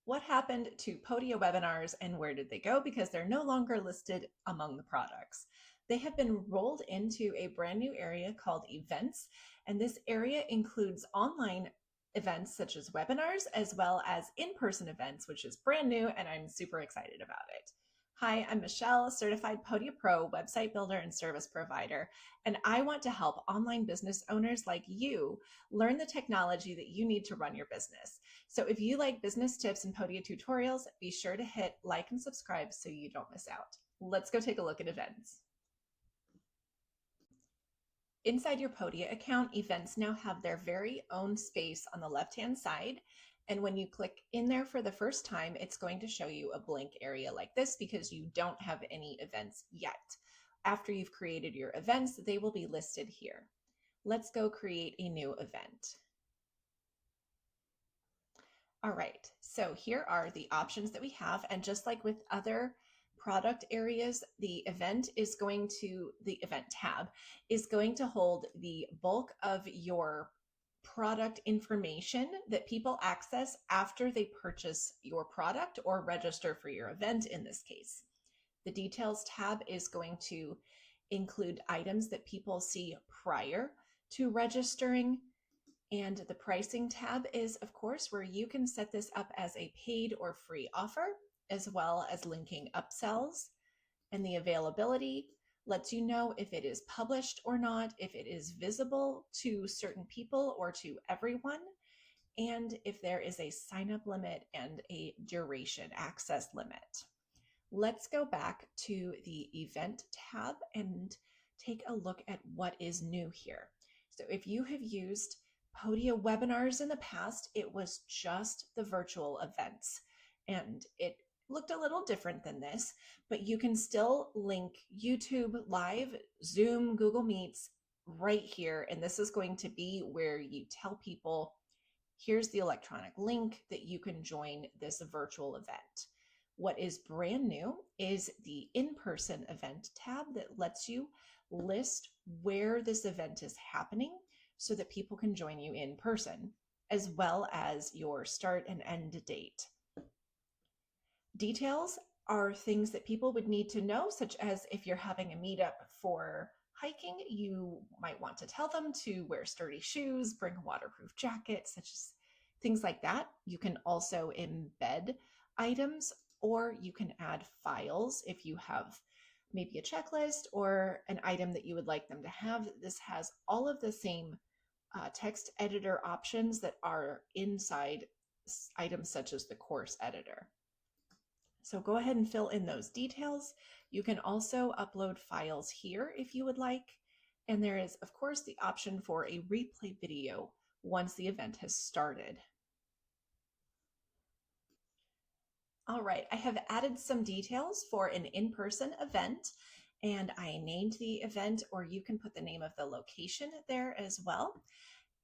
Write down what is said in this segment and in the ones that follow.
What happened to Podia webinars and where did they go? Because they're no longer listed among the products. They have been rolled into a brand new area called events, and this area includes online events such as webinars, as well as in-person events, which is brand new, and I'm super excited about it. Hi, I'm Michelle, certified Podia Pro website builder and service provider, and I want to help online business owners like you learn the technology that you need to run your business. So if you like business tips and Podia tutorials, be sure to hit like and subscribe so you don't miss out. Let's go take a look at events. Inside your Podia account, events now have their very own space on the left-hand side. And when you click in there for the first time, it's going to show you a blank area like this because you don't have any events yet. After you've created your events, they will be listed here. Let's go create a new event. All right, so here are the options that we have. And just like with other product areas, the event tab is going to hold the bulk of your product information that people access after they purchase your product or register for your event in this case. The details tab is going to include items that people see prior to registering. And the pricing tab is, of course, where you can set this up as a paid or free offer, as well as linking upsells. And the availability lets you know if it is published or not, if it is visible to certain people or to everyone, and if there is a sign-up limit and a duration access limit. Let's go back to the event tab and take a look at what is new here. So if you have used Podia webinars in the past, it was just the virtual events, and it looked a little different than this, but you can still link YouTube Live, Zoom, Google Meets right here. And this is going to be where you tell people, here's the electronic link that you can join this virtual event. What is brand new is the in-person event tab that lets you list where this event is happening so that people can join you in person, as well as your start and end date. Details are things that people would need to know, such as if you're having a meetup for hiking, you might want to tell them to wear sturdy shoes, bring a waterproof jacket, such as things like that. You can also embed items, or you can add files if you have maybe a checklist or an item that you would like them to have. This has all of the same text editor options that are inside items such as the course editor. So go ahead and fill in those details. You can also upload files here if you would like. And there is, of course, the option for a replay video once the event has started. All right, I have added some details for an in-person event, and I named the event, or you can put the name of the location there as well.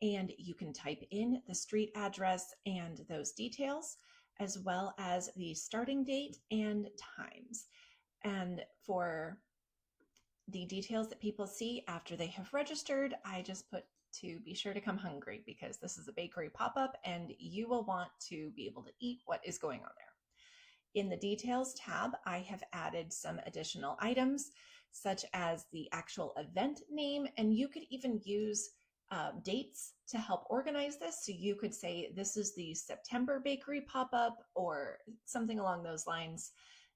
And you can type in the street address and those details, as well as the starting date and times. And for the details that people see after they have registered, I just put to be sure to come hungry, because this is a bakery pop-up and you will want to be able to eat what is going on there. In the details tab, I have added some additional items, such as the actual event name, and you could even use dates to help organize this. So you could say this is the September bakery pop-up or something along those lines.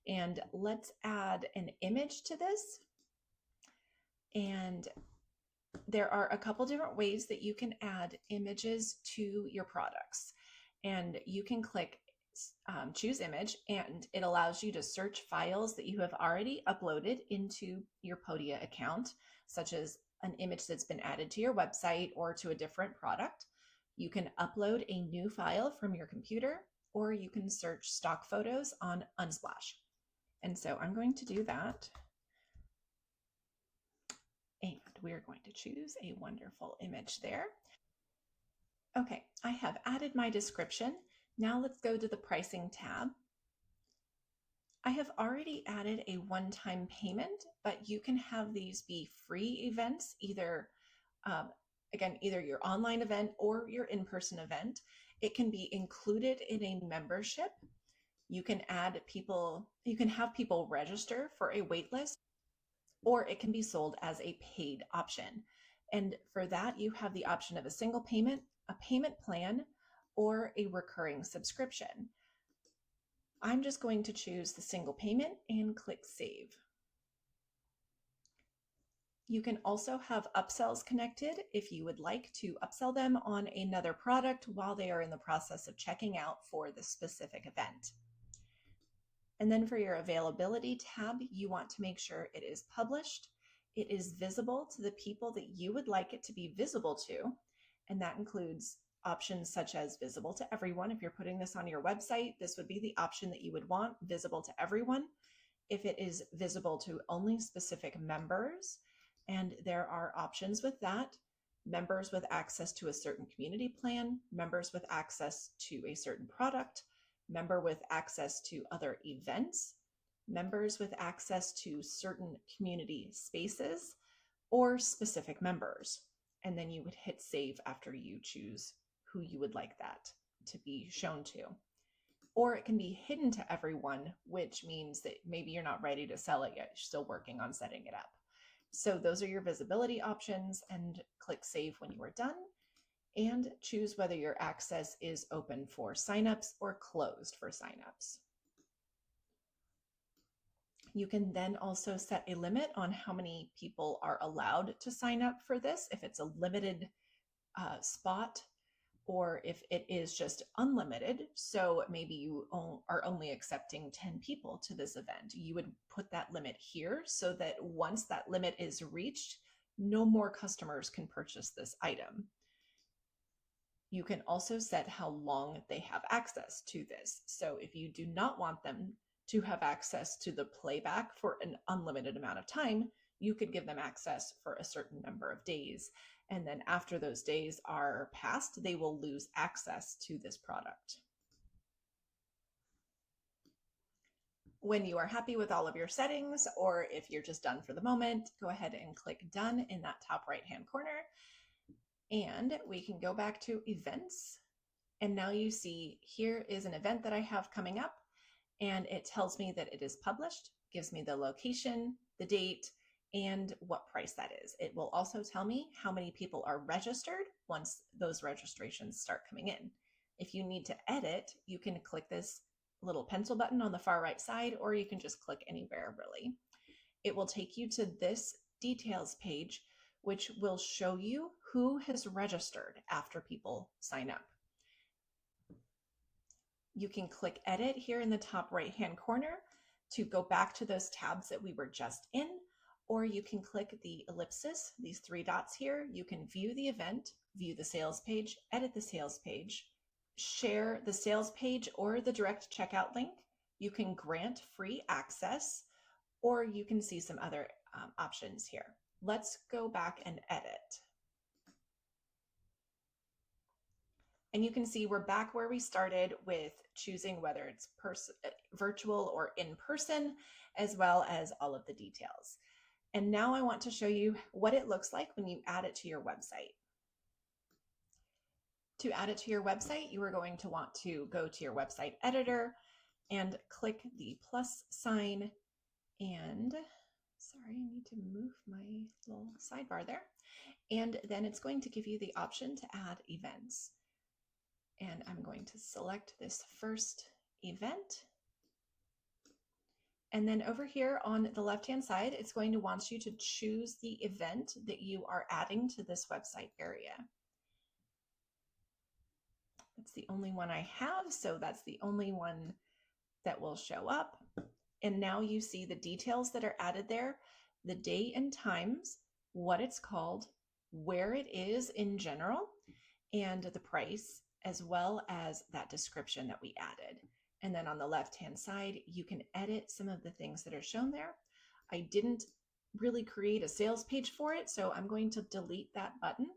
And let's add an image to this. And there are a couple different ways that you can add images to your products. And you can click choose image, and it allows you to search files that you have already uploaded into your Podia account, such as an image that's been added to your website or to a different product. You can upload a new file from your computer, or you can search stock photos on Unsplash. And so I'm going to do that. And we're going to choose a wonderful image there. Okay, I have added my description. Now let's go to the pricing tab. I have already added a one-time payment, but you can have these be free events, either either your online event or your in-person event. It can be included in a membership, You can add people, you can have people register for a wait list, or it can be sold as a paid option. And for that, you have the option of a single payment, a payment plan, or a recurring subscription. I'm just going to choose the single payment and click save. You can also have upsells connected if you would like to upsell them on another product while they are in the process of checking out for the specific event. And then for your availability tab, you want to make sure it is published, it is visible to the people that you would like it to be visible to. And that includes options such as visible to everyone. If you're putting this on your website, this would be the option that you would want, visible to everyone. If it is visible to only specific members, and there are options with that, members with access to a certain community plan, members with access to a certain product, member with access to other events, members with access to certain community spaces, or specific members. And then you would hit save after you choose who you would like that to be shown to. Or it can be hidden to everyone, which means that maybe you're not ready to sell it yet. You're still working on setting it up. So those are your visibility options, and click save when you are done. And choose whether your access is open for signups or closed for signups. You can then also set a limit on how many people are allowed to sign up for this, if it's a limited spot, or if it is just unlimited. So maybe you are only accepting 10 people to this event. You would put that limit here so that once that limit is reached, no more customers can purchase this item. You can also set how long they have access to this. So if you do not want them to have access to the playback for an unlimited amount of time, you could give them access for a certain number of days. And then after those days are passed, they will lose access to this product. When you are happy with all of your settings, or if you're just done for the moment, go ahead and click done in that top right-hand corner. And we can go back to events. And now you see here is an event that I have coming up, and it tells me that it is published, gives me the location, the date, and what price that is. It will also tell me how many people are registered once those registrations start coming in. If you need to edit, you can click this little pencil button on the far right side, or you can just click anywhere really. It will take you to this details page, which will show you who has registered after people sign up. You can click edit here in the top right-hand corner to go back to those tabs that we were just in, or you can click the ellipsis, these three dots here. You can view the event, view the sales page, edit the sales page, share the sales page or the direct checkout link. You can grant free access, or you can see some other options here. Let's go back and edit. And you can see we're back where we started with choosing whether it's virtual or in person, as well as all of the details. And now I want to show you what it looks like when you add it to your website. To add it to your website, you are going to want to go to your website editor and click the plus sign, and sorry, I need to move my little sidebar there. And then it's going to give you the option to add events. And I'm going to select this first event. And then over here on the left-hand side, it's going to want you to choose the event that you are adding to this website area. That's the only one I have, so that's the only one that will show up. And now you see the details that are added there, the date and times, what it's called, where it is in general, and the price, as well as that description that we added. And then on the left-hand side, you can edit some of the things that are shown there. I didn't really create a sales page for it, so I'm going to delete that button.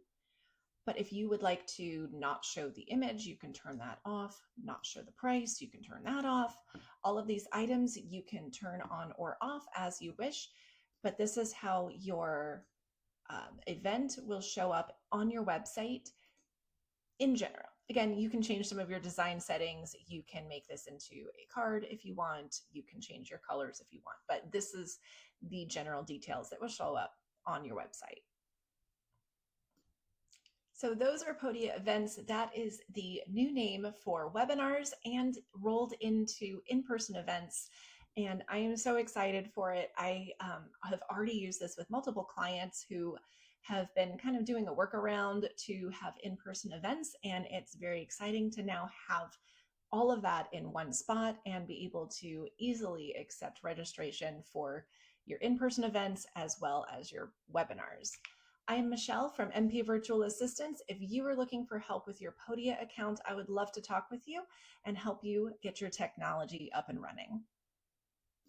But if you would like to not show the image, you can turn that off. Not show the price, you can turn that off. All of these items you can turn on or off as you wish, but this is how your event will show up on your website in general. Again, you can change some of your design settings. You can make this into a card if you want. You can change your colors if you want, but this is the general details that will show up on your website. So those are Podia events. That is the new name for webinars and rolled into in-person events. And I am so excited for it. I have already used this with multiple clients who have been kind of doing a workaround to have in-person events. And it's very exciting to now have all of that in one spot and be able to easily accept registration for your in-person events as well as your webinars. I am Michelle from MP Virtual Assistants. If you are looking for help with your Podia account, I would love to talk with you and help you get your technology up and running.